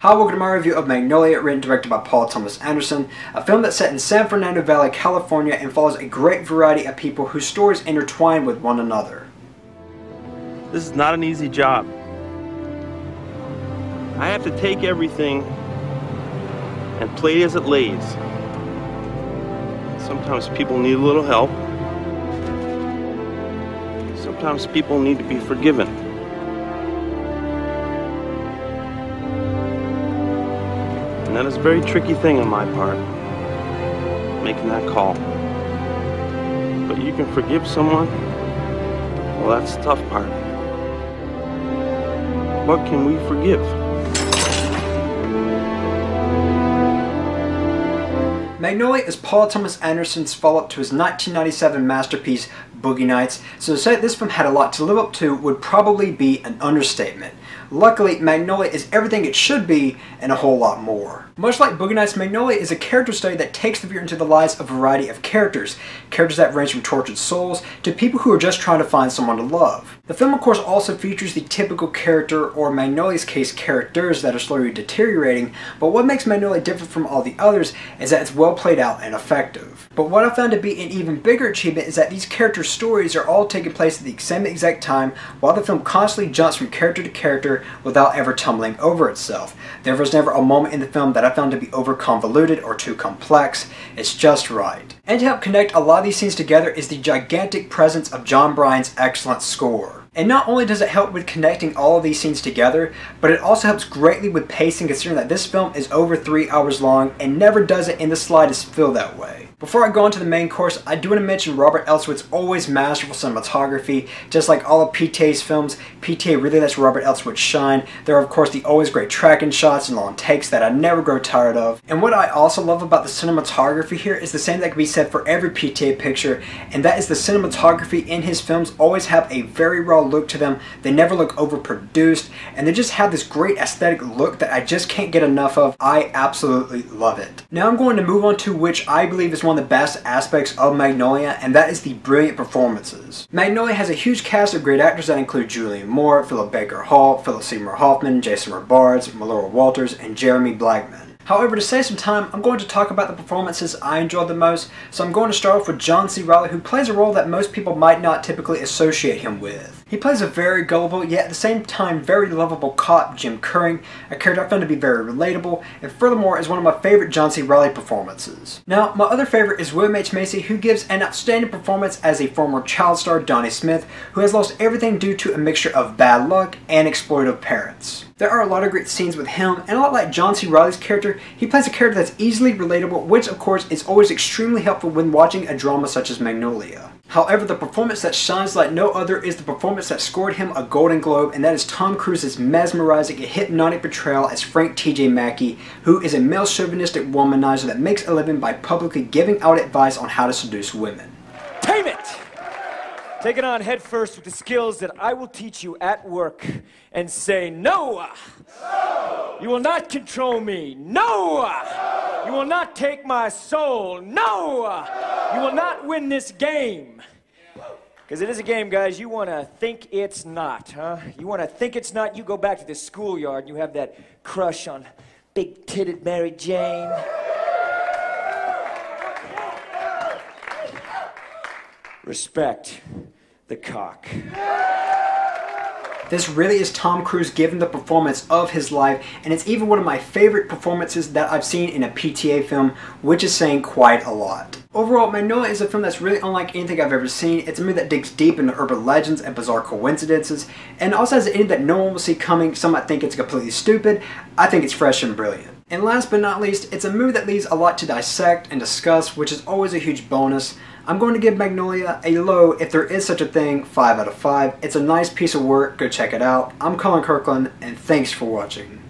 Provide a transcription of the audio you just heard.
Hi, welcome to my review of Magnolia, written and directed by Paul Thomas Anderson, a film that's set in San Fernando Valley, California, and follows a great variety of people whose stories intertwine with one another. This is not an easy job. I have to take everything and play it as it lays. Sometimes people need a little help. Sometimes people need to be forgiven. And that is a very tricky thing on my part, making that call. But you can forgive someone? Well, that's the tough part. What can we forgive? Magnolia is Paul Thomas Anderson's follow-up to his 1997 masterpiece, Boogie Nights, so to say this film had a lot to live up to would probably be an understatement. Luckily, Magnolia is everything it should be and a whole lot more. Much like Boogie Nights, Magnolia is a character study that takes the viewer into the lives of a variety of characters. Characters that range from tortured souls to people who are just trying to find someone to love. The film, of course, also features the typical character, or Magnolia's case, characters that are slowly deteriorating, but what makes Magnolia different from all the others is that it's well played out and effective. But what I found to be an even bigger achievement is that these character stories are all taking place at the same exact time, while the film constantly jumps from character to character without ever tumbling over itself. There was never a moment in the film that I found to be over convoluted or too complex. It's just right. And to help connect a lot of these scenes together is the gigantic presence of John Bryan's excellent score. And not only does it help with connecting all of these scenes together, but it also helps greatly with pacing, considering that this film is over 3 hours long and never does it in the slightest feel that way. Before I go on to the main course, I do want to mention Robert Elswit's always masterful cinematography. Just like all of PTA's films, PTA really lets Robert Elswit shine. There are of course the always great tracking shots and long takes that I never grow tired of. And what I also love about the cinematography here is the same that can be said for every PTA picture, and that is the cinematography in his films always have a very raw look to them. They never look overproduced, and they just have this great aesthetic look that I just can't get enough of. I absolutely love it. Now I'm going to move on to which I believe is one of the best aspects of Magnolia, and that is the brilliant performances. Magnolia has a huge cast of great actors that include Jullian Moore, Philip Baker Hall, Seymour Hoffman, Jason Robards, Melora Walters, and Jeremy Blackman. However, to save some time, I'm going to talk about the performances I enjoyed the most, so I'm going to start off with John C. Reilly, who plays a role that most people might not typically associate him with. He plays a very gullible, yet at the same time very lovable cop, Jim Curring, a character I found to be very relatable, and furthermore is one of my favorite John C. Reilly performances. Now, my other favorite is William H. Macy, who gives an outstanding performance as a former child star, Donnie Smith, who has lost everything due to a mixture of bad luck and exploitive parents. There are a lot of great scenes with him, and a lot like John C. Reilly's character, he plays a character that's easily relatable, which of course is always extremely helpful when watching a drama such as Magnolia. However, the performance that shines like no other is the performance that scored him a Golden Globe, and that is Tom Cruise's mesmerizing and hypnotic portrayal as Frank T.J. Mackey, who is a male chauvinistic womanizer that makes a living by publicly giving out advice on how to seduce women. Tame it! Take it on head first with the skills that I will teach you at work, and say, no! No! You will not control me. No! No! You will not take my soul. No! No! You will not win this game. Because it is a game, guys. You want to think it's not, huh? You want to think it's not, you go back to the schoolyard and you have that crush on big-titted Mary Jane. Respect the cock. This really is Tom Cruise giving the performance of his life, and it's even one of my favorite performances that I've seen in a PTA film, which is saying quite a lot. Overall, Magnolia is a film that's really unlike anything I've ever seen. It's a movie that digs deep into urban legends and bizarre coincidences, and also has an ending that no one will see coming. Some might think it's completely stupid. I think it's fresh and brilliant. And last but not least, it's a movie that leaves a lot to dissect and discuss, which is always a huge bonus. I'm going to give Magnolia a low, if there is such a thing, 5 out of 5. It's a nice piece of work, go check it out. I'm Colin Kirkland, and thanks for watching.